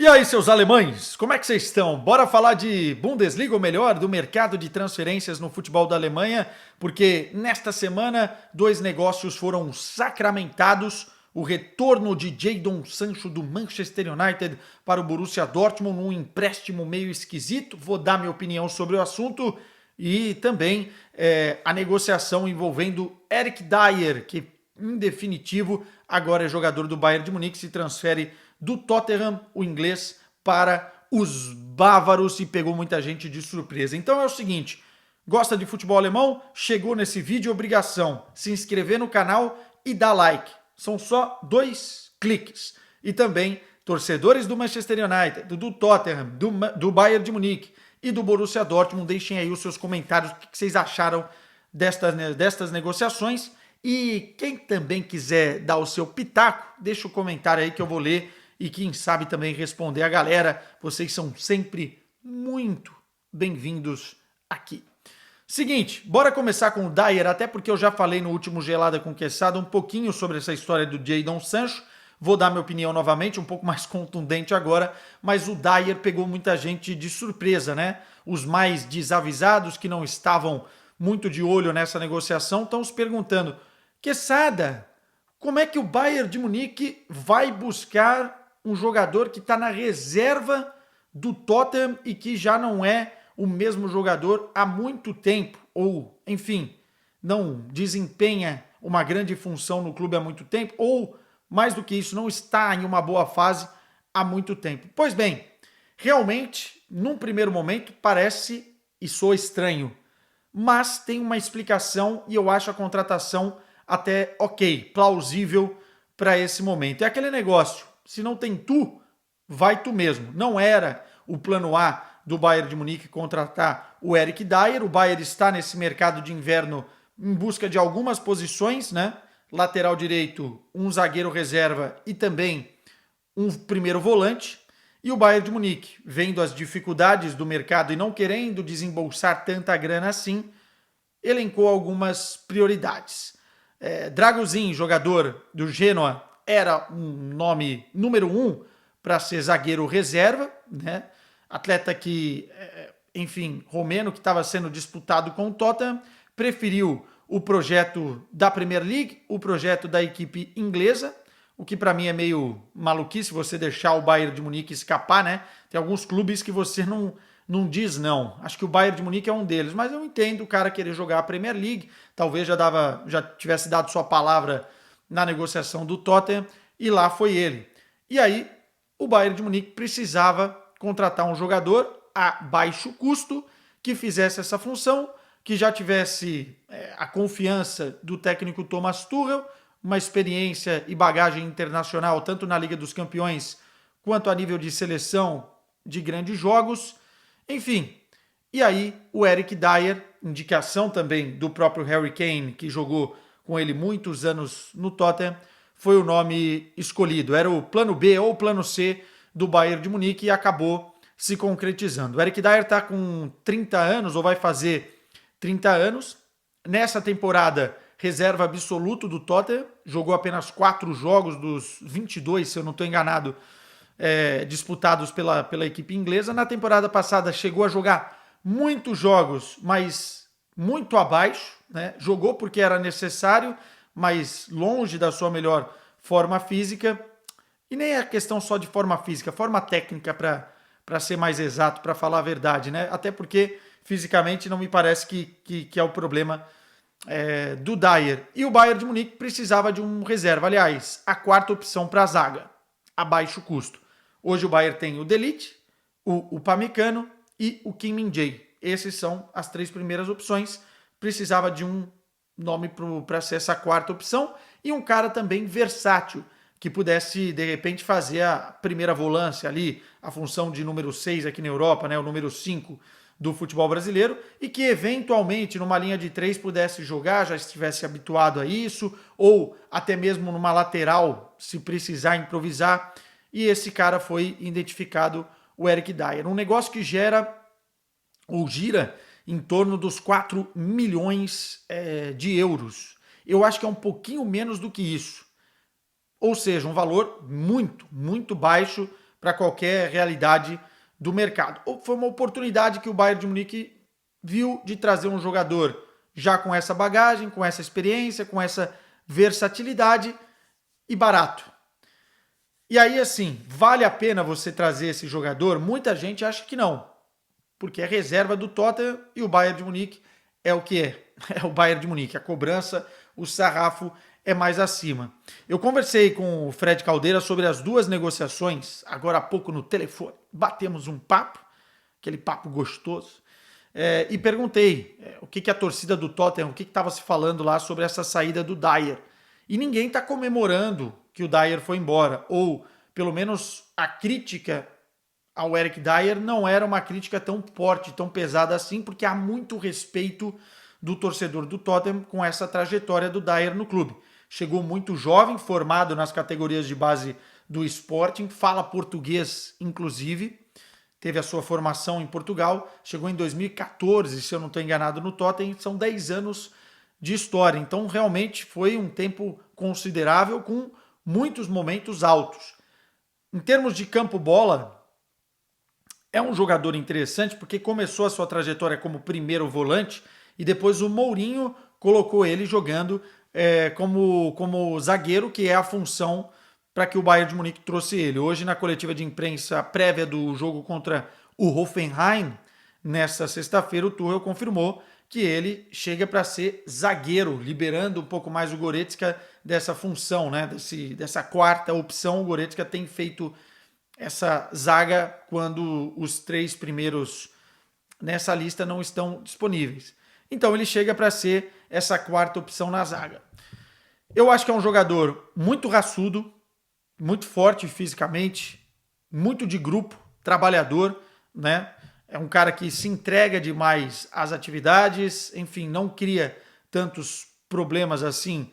E aí, seus alemães, como é que vocês estão? Bora falar de Bundesliga, ou melhor, do mercado de transferências no futebol da Alemanha, porque nesta semana dois negócios foram sacramentados. O retorno de Jadon Sancho do Manchester United para o Borussia Dortmund num empréstimo meio esquisito. Vou dar minha opinião sobre o assunto. E também a negociação envolvendo Eric Dier, que em definitivo agora é jogador do Bayern de Munique, se transfere do Tottenham, o inglês, para os bávaros e pegou muita gente de surpresa. Então é o seguinte, gosta de futebol alemão? Chegou nesse vídeo, obrigação, se inscrever no canal e dar like. São só 2 cliques. E também, torcedores do Manchester United, do Tottenham, do Bayern de Munique e do Borussia Dortmund, deixem aí os seus comentários, o que vocês acharam destas negociações. E quem também quiser dar o seu pitaco, deixa o comentário aí que eu vou ler e quem sabe também responder a galera. Vocês são sempre muito bem-vindos aqui. Seguinte, bora começar com o Dier, até porque eu já falei no último Gelada com Quesada um pouquinho sobre essa história do Jadon Sancho. Vou dar minha opinião novamente, um pouco mais contundente agora, mas o Dier pegou muita gente de surpresa, né? Os mais desavisados que não estavam muito de olho nessa negociação estão se perguntando: Quesada, como é que o Bayern de Munique vai buscar um jogador que está na reserva do Tottenham e que já não é o mesmo jogador há muito tempo, ou, enfim, não desempenha uma grande função no clube há muito tempo, ou, mais do que isso, não está em uma boa fase há muito tempo? Pois bem, realmente, num primeiro momento, parece e soa estranho, mas tem uma explicação e eu acho a contratação até ok, plausível para esse momento. É aquele negócio, se não tem tu, vai tu mesmo. Não era o plano A do Bayern de Munique contratar o Eric Dier. O Bayern está nesse mercado de inverno em busca de algumas posições, né? Lateral direito, um zagueiro reserva e também um primeiro volante. E o Bayern de Munique, vendo as dificuldades do mercado e não querendo desembolsar tanta grana assim, elencou algumas prioridades. Dragusin, jogador do Genoa, era um nome número 1 para ser zagueiro reserva, né? Atleta que, enfim, romeno, que estava sendo disputado com o Tottenham, preferiu o projeto da Premier League, o projeto da equipe inglesa, o que para mim é meio maluquice você deixar o Bayern de Munique escapar, né? Tem alguns clubes que você não diz não. Acho que o Bayern de Munique é um deles, mas eu entendo o cara querer jogar a Premier League, talvez já tivesse dado sua palavra na negociação do Tottenham, e lá foi ele. E aí, o Bayern de Munique precisava contratar um jogador a baixo custo que fizesse essa função, que já tivesse a confiança do técnico Thomas Tuchel, uma experiência e bagagem internacional, tanto na Liga dos Campeões quanto a nível de seleção de grandes jogos. Enfim, e aí o Eric Dier, indicação também do próprio Harry Kane, que jogou com ele muitos anos no Tottenham, foi o nome escolhido. Era o plano B ou o plano C do Bayern de Munique e acabou se concretizando. O Eric Dier está com 30 anos, ou vai fazer 30 anos. Nessa temporada, reserva absoluto do Tottenham, jogou apenas 4 jogos dos 22, se eu não estou enganado, disputados pela equipe inglesa. Na temporada passada chegou a jogar muitos jogos, mas muito abaixo, né? Jogou porque era necessário, mas longe da sua melhor forma física. E nem é questão só de forma física, forma técnica, para ser mais exato, para falar a verdade, né? Até porque fisicamente não me parece que é o problema do Dier. E o Bayern de Munique precisava de um reserva, aliás, a quarta opção para a zaga, a baixo custo. Hoje o Bayern tem o De Ligt, o Upamecano e o Kim Min-jae. Essas são as 3 primeiras opções. Precisava de um nome para ser essa quarta opção e um cara também versátil, que pudesse, de repente, fazer a primeira volância ali, a função de número 6 aqui na Europa, né, o número 5 do futebol brasileiro, e que eventualmente numa linha de 3 pudesse jogar, já estivesse habituado a isso, ou até mesmo numa lateral, se precisar improvisar. E esse cara foi identificado, o Eric Dier. Um negócio que gira em torno dos 4 milhões de euros. Eu acho que é um pouquinho menos do que isso. Ou seja, um valor muito, muito baixo para qualquer realidade do mercado. Foi uma oportunidade que o Bayern de Munique viu de trazer um jogador já com essa bagagem, com essa experiência, com essa versatilidade e barato. E aí, assim, vale a pena você trazer esse jogador? Muita gente acha que não, porque é reserva do Tottenham e o Bayern de Munique é o que é. É o Bayern de Munique. A cobrança, o sarrafo é mais acima. Eu conversei com o Fred Caldeira sobre as duas negociações, agora há pouco no telefone. Batemos um papo, aquele papo gostoso, e perguntei o que a torcida do Tottenham, o que estava se falando lá sobre essa saída do Dyer. E ninguém está comemorando que o Dyer foi embora, ou pelo menos a crítica ao Eric Dyer não era uma crítica tão forte, tão pesada assim, porque há muito respeito do torcedor do Tottenham com essa trajetória do Dyer no clube. Chegou muito jovem, formado nas categorias de base do Sporting, fala português, inclusive, teve a sua formação em Portugal, chegou em 2014, se eu não estou enganado, no Tottenham, são 10 anos de história. Então, realmente foi um tempo considerável, com muitos momentos altos. Em termos de campo-bola, é um jogador interessante porque começou a sua trajetória como primeiro volante e depois o Mourinho colocou ele jogando como zagueiro, que é a função para que o Bayern de Munique trouxe ele. Hoje, na coletiva de imprensa prévia do jogo contra o Hoffenheim, nesta sexta-feira, o Tuchel confirmou que ele chega para ser zagueiro, liberando um pouco mais o Goretzka dessa função, né? Dessa quarta opção. O Goretzka tem feito essa zaga quando os 3 primeiros nessa lista não estão disponíveis. Então ele chega para ser essa quarta opção na zaga. Eu acho que é um jogador muito raçudo, muito forte fisicamente, muito de grupo, trabalhador, né? É um cara que se entrega demais às atividades, enfim, não cria tantos problemas assim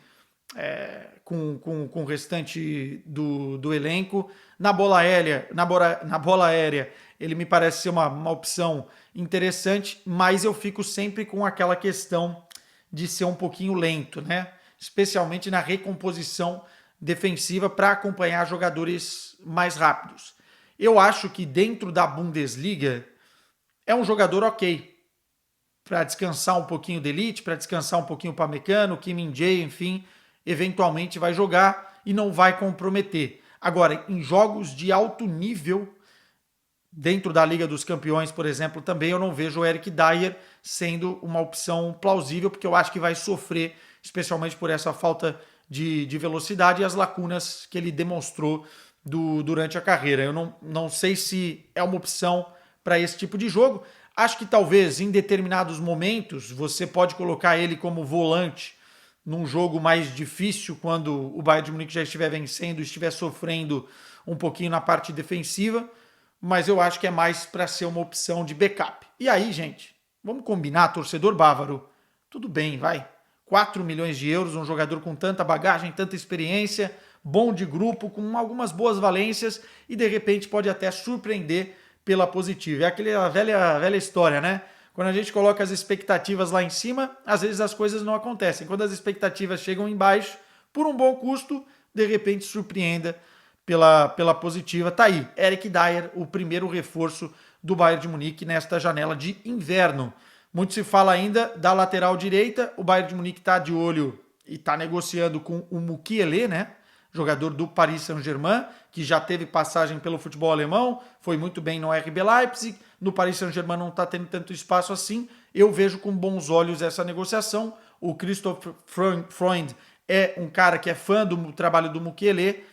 com o restante do elenco. Na bola aérea, ele me parece ser uma opção interessante, mas eu fico sempre com aquela questão de ser um pouquinho lento, né? Especialmente na recomposição defensiva para acompanhar jogadores mais rápidos. Eu acho que dentro da Bundesliga é um jogador ok para descansar um pouquinho de elite, para descansar um pouquinho o Pamecano, o Kim Min-jae, enfim, eventualmente vai jogar e não vai comprometer. Agora, em jogos de alto nível, dentro da Liga dos Campeões, por exemplo, também eu não vejo o Eric Dyer sendo uma opção plausível, porque eu acho que vai sofrer, especialmente por essa falta de velocidade e as lacunas que ele demonstrou durante a carreira. Eu não sei se é uma opção para esse tipo de jogo. Acho que talvez em determinados momentos você pode colocar ele como volante num jogo mais difícil, quando o Bayern de Munique já estiver vencendo, estiver sofrendo um pouquinho na parte defensiva, mas eu acho que é mais para ser uma opção de backup. E aí, gente, vamos combinar, torcedor bávaro, tudo bem, vai. 4 milhões de euros, um jogador com tanta bagagem, tanta experiência, bom de grupo, com algumas boas valências e de repente pode até surpreender pela positiva. É aquela velha história, né? Quando a gente coloca as expectativas lá em cima, às vezes as coisas não acontecem. Quando as expectativas chegam embaixo, por um bom custo, de repente surpreenda pela positiva. Tá aí, Eric Dyer, o primeiro reforço do Bayern de Munique nesta janela de inverno. Muito se fala ainda da lateral direita. O Bayern de Munique está de olho e está negociando com o Mukiele, né? Jogador do Paris Saint-Germain, que já teve passagem pelo futebol alemão, foi muito bem no RB Leipzig, no Paris Saint-Germain não está tendo tanto espaço assim. Eu vejo com bons olhos essa negociação. O Christoph Freund é um cara que é fã do trabalho do Mukiele,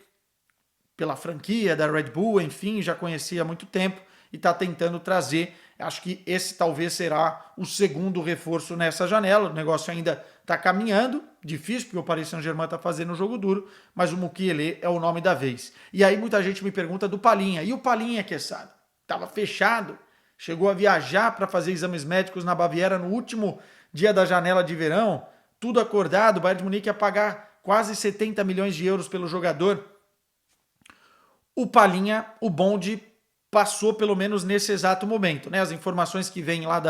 pela franquia da Red Bull, enfim, já conhecia há muito tempo e está tentando trazer. Acho que esse talvez será o segundo reforço nessa janela. O negócio ainda está caminhando, difícil, porque o Paris Saint-Germain está fazendo um jogo duro, mas o Mukiele é o nome da vez. E aí muita gente me pergunta do Palhinha. E o Palhinha, Quesada? Estava fechado, chegou a viajar para fazer exames médicos na Baviera no último dia da janela de verão, tudo acordado, o Bayern de Munique ia pagar quase 70 milhões de euros pelo jogador. O Palhinha, o bonde passou pelo menos nesse exato momento, né? As informações que vêm lá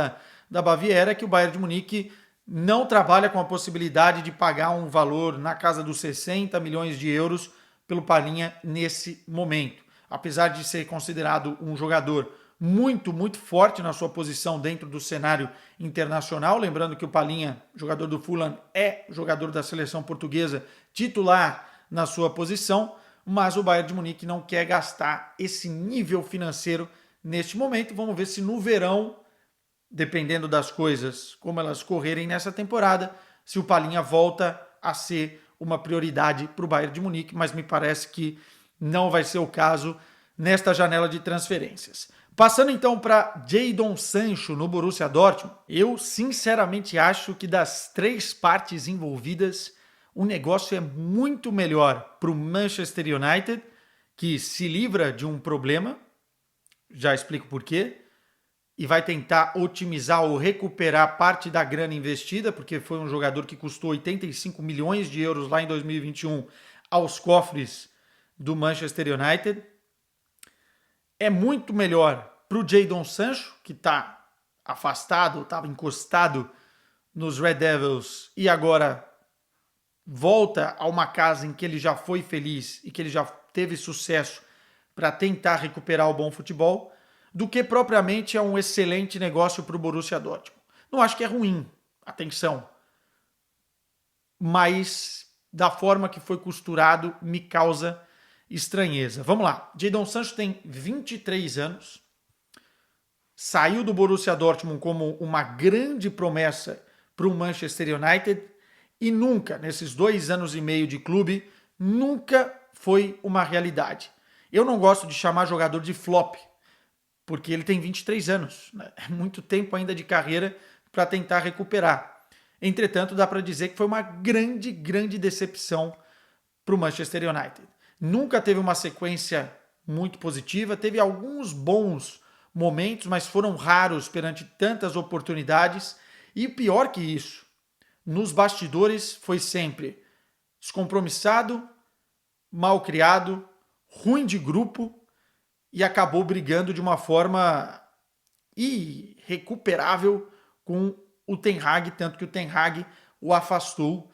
da Baviera é que o Bayern de Munique não trabalha com a possibilidade de pagar um valor na casa dos 60 milhões de euros pelo Palhinha nesse momento. apesar de ser considerado um jogador muito, muito forte na sua posição dentro do cenário internacional. Lembrando que o Palhinha, jogador do Fulham, é jogador da seleção portuguesa, titular na sua posição, mas o Bayern de Munique não quer gastar esse nível financeiro neste momento. Vamos ver se no verão, dependendo das coisas, como elas correrem nessa temporada, se o Palhinha volta a ser uma prioridade para o Bayern de Munique, mas me parece que não vai ser o caso nesta janela de transferências. Passando então para Jadon Sancho no Borussia Dortmund, eu sinceramente acho que das três partes envolvidas, o negócio é muito melhor para o Manchester United, que se livra de um problema, já explico por quê, e vai tentar otimizar ou recuperar parte da grana investida, porque foi um jogador que custou 85 milhões de euros lá em 2021 aos cofres do Manchester United. É muito melhor para o Jadon Sancho, que está afastado, estava encostado nos Red Devils e agora volta a uma casa em que ele já foi feliz e que ele já teve sucesso para tentar recuperar o bom futebol, do que propriamente é um excelente negócio para o Borussia Dortmund. Não acho que é ruim, atenção, mas da forma que foi costurado me causa estranheza. Vamos lá, Jadon Sancho tem 23 anos, saiu do Borussia Dortmund como uma grande promessa para o Manchester United e nunca, nesses 2 anos e meio de clube, nunca foi uma realidade. Eu não gosto de chamar jogador de flop, porque ele tem 23 anos, né? É muito tempo ainda de carreira para tentar recuperar. Entretanto, dá para dizer que foi uma grande, grande decepção para o Manchester United. Nunca teve uma sequência muito positiva, teve alguns bons momentos, mas foram raros perante tantas oportunidades. E pior que isso, nos bastidores foi sempre descompromissado, mal criado, ruim de grupo, e acabou brigando de uma forma irrecuperável com o Ten Hag, tanto que o Ten Hag o afastou,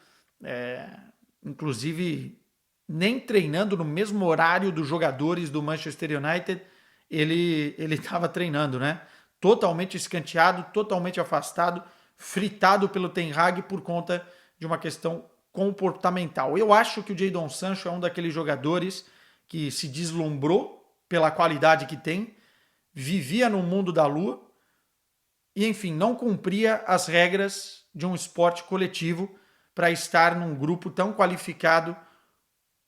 inclusive nem treinando no mesmo horário dos jogadores do Manchester United, ele estava treinando, né? Totalmente escanteado, totalmente afastado, fritado pelo Ten Hag por conta de uma questão comportamental. Eu acho que o Jadon Sancho é um daqueles jogadores que se deslumbrou pela qualidade que tem, vivia no mundo da lua e, enfim, não cumpria as regras de um esporte coletivo para estar num grupo tão qualificado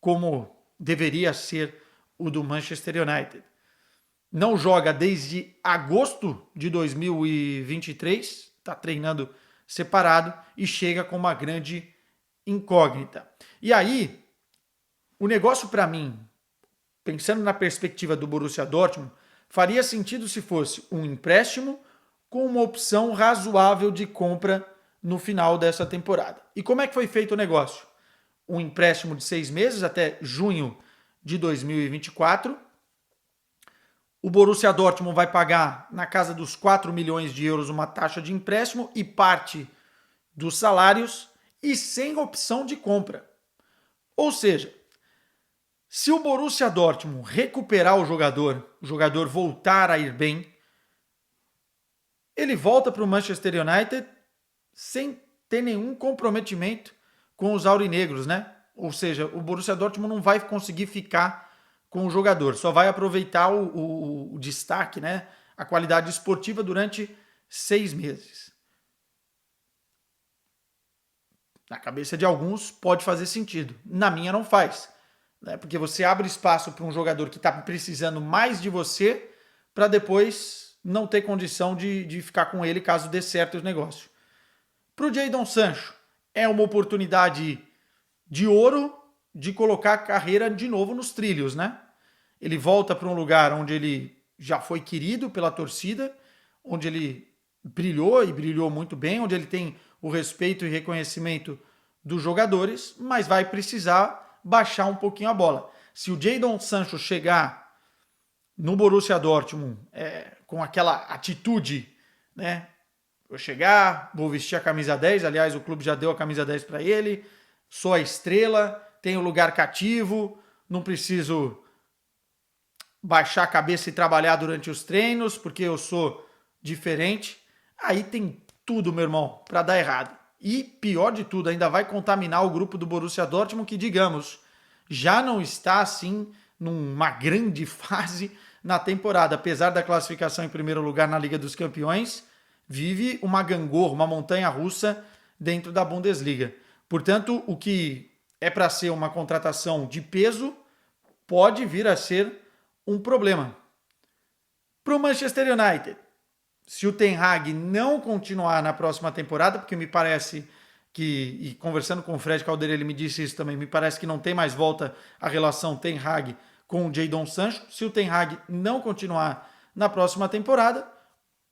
como deveria ser o do Manchester United. Não joga desde agosto de 2023, está treinando separado e chega com uma grande incógnita. E aí, o negócio para mim, pensando na perspectiva do Borussia Dortmund, faria sentido se fosse um empréstimo com uma opção razoável de compra no final dessa temporada. E como é que foi feito o negócio? Um empréstimo de 6 meses até junho de 2024. O Borussia Dortmund vai pagar na casa dos 4 milhões de euros uma taxa de empréstimo e parte dos salários e sem opção de compra. Ou seja, se o Borussia Dortmund recuperar o jogador voltar a ir bem, ele volta para o Manchester United sem ter nenhum comprometimento com os aurinegros, né? Ou seja, o Borussia Dortmund não vai conseguir ficar com o jogador, só vai aproveitar o destaque, né? A qualidade esportiva durante 6 meses. Na cabeça de alguns pode fazer sentido, na minha não faz. Porque você abre espaço para um jogador que está precisando mais de você para depois não ter condição de ficar com ele caso dê certo o negócio. Para o Jadon Sancho, é uma oportunidade de ouro de colocar a carreira de novo nos trilhos, né? Ele volta para um lugar onde ele já foi querido pela torcida, onde ele brilhou e brilhou muito bem, onde ele tem o respeito e reconhecimento dos jogadores, mas vai precisar baixar um pouquinho a bola. Se o Jadon Sancho chegar no Borussia Dortmund com aquela atitude, né? Vou chegar, vou vestir a camisa 10, aliás, o clube já deu a camisa 10 para ele, sou a estrela, tenho lugar cativo, não preciso baixar a cabeça e trabalhar durante os treinos, porque eu sou diferente, aí tem tudo, meu irmão, para dar errado. E pior de tudo, ainda vai contaminar o grupo do Borussia Dortmund, que, digamos, já não está assim numa grande fase na temporada. Apesar da classificação em primeiro lugar na Liga dos Campeões, vive uma gangorra, uma montanha-russa dentro da Bundesliga. Portanto, o que é para ser uma contratação de peso pode vir a ser um problema. Para o Manchester United, se o Ten Hag não continuar na próxima temporada, porque me parece que, e conversando com o Fred Caldeira, ele me disse isso também, me parece que não tem mais volta a relação Ten Hag com o Jadon Sancho. Se o Ten Hag não continuar na próxima temporada,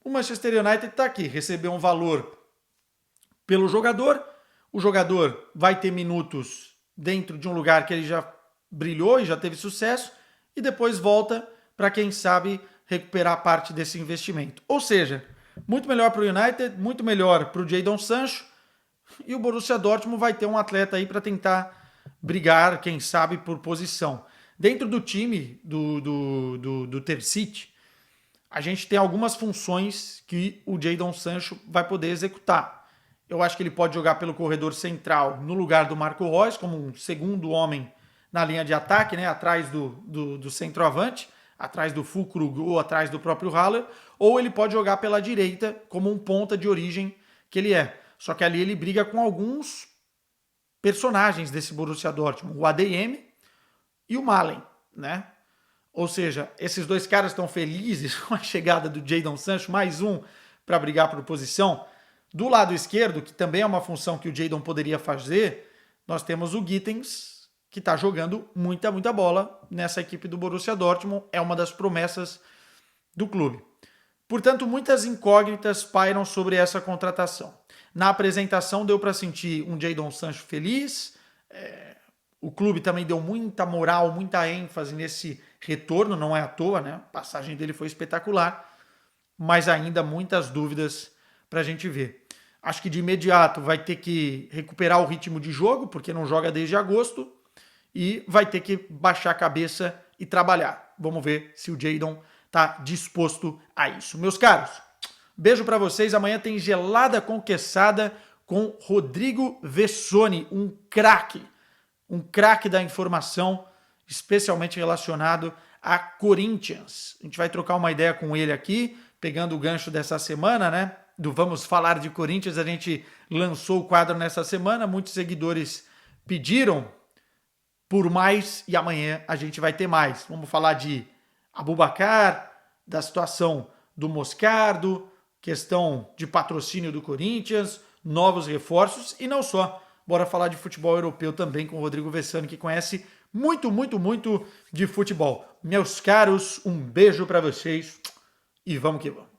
o Manchester United está aqui, recebeu um valor pelo jogador, o jogador vai ter minutos dentro de um lugar que ele já brilhou e já teve sucesso, e depois volta para, quem sabe, recuperar parte desse investimento. Ou seja, muito melhor para o United, muito melhor para o Jadon Sancho, e o Borussia Dortmund vai ter um atleta aí para tentar brigar, quem sabe, por posição. Dentro do time do Terzic, a gente tem algumas funções que o Jadon Sancho vai poder executar. Eu acho que ele pode jogar pelo corredor central no lugar do Marco Reus, como um segundo homem na linha de ataque, né, atrás do centroavante, atrás do Füllkrug ou atrás do próprio Haller, ou ele pode jogar pela direita como um ponta de origem que ele é. Só que ali ele briga com alguns personagens desse Borussia Dortmund, o ADM e o Malen, né? Ou seja, esses dois caras estão felizes com a chegada do Jadon Sancho, mais um para brigar por posição. Do lado esquerdo, que também é uma função que o Jadon poderia fazer, nós temos o Gittens, que está jogando muita bola nessa equipe do Borussia Dortmund, é uma das promessas do clube. Portanto, muitas incógnitas pairam sobre essa contratação. Na apresentação deu para sentir um Jadon Sancho feliz, o clube também deu muita moral, muita ênfase nesse retorno, não é à toa, né? A passagem dele foi espetacular, mas ainda muitas dúvidas para a gente ver. Acho que de imediato vai ter que recuperar o ritmo de jogo, porque não joga desde agosto, e vai ter que baixar a cabeça e trabalhar. Vamos ver se o Jadon está disposto a isso. Meus caros, beijo para vocês. Amanhã tem Gelada Conquessada com Rodrigo Vessoni, um craque da informação, especialmente relacionado a Corinthians. A gente vai trocar uma ideia com ele aqui, pegando o gancho dessa semana, né? Do Vamos Falar de Corinthians. A gente lançou o quadro nessa semana, muitos seguidores pediram por mais e amanhã a gente vai ter mais. Vamos falar de Aboubakar, da situação do Moscardo, questão de patrocínio do Corinthians, novos reforços e não só. Bora falar de futebol europeu também com o Rodrigo Vessani, que conhece muito de futebol. Meus caros, um beijo para vocês e vamos que vamos.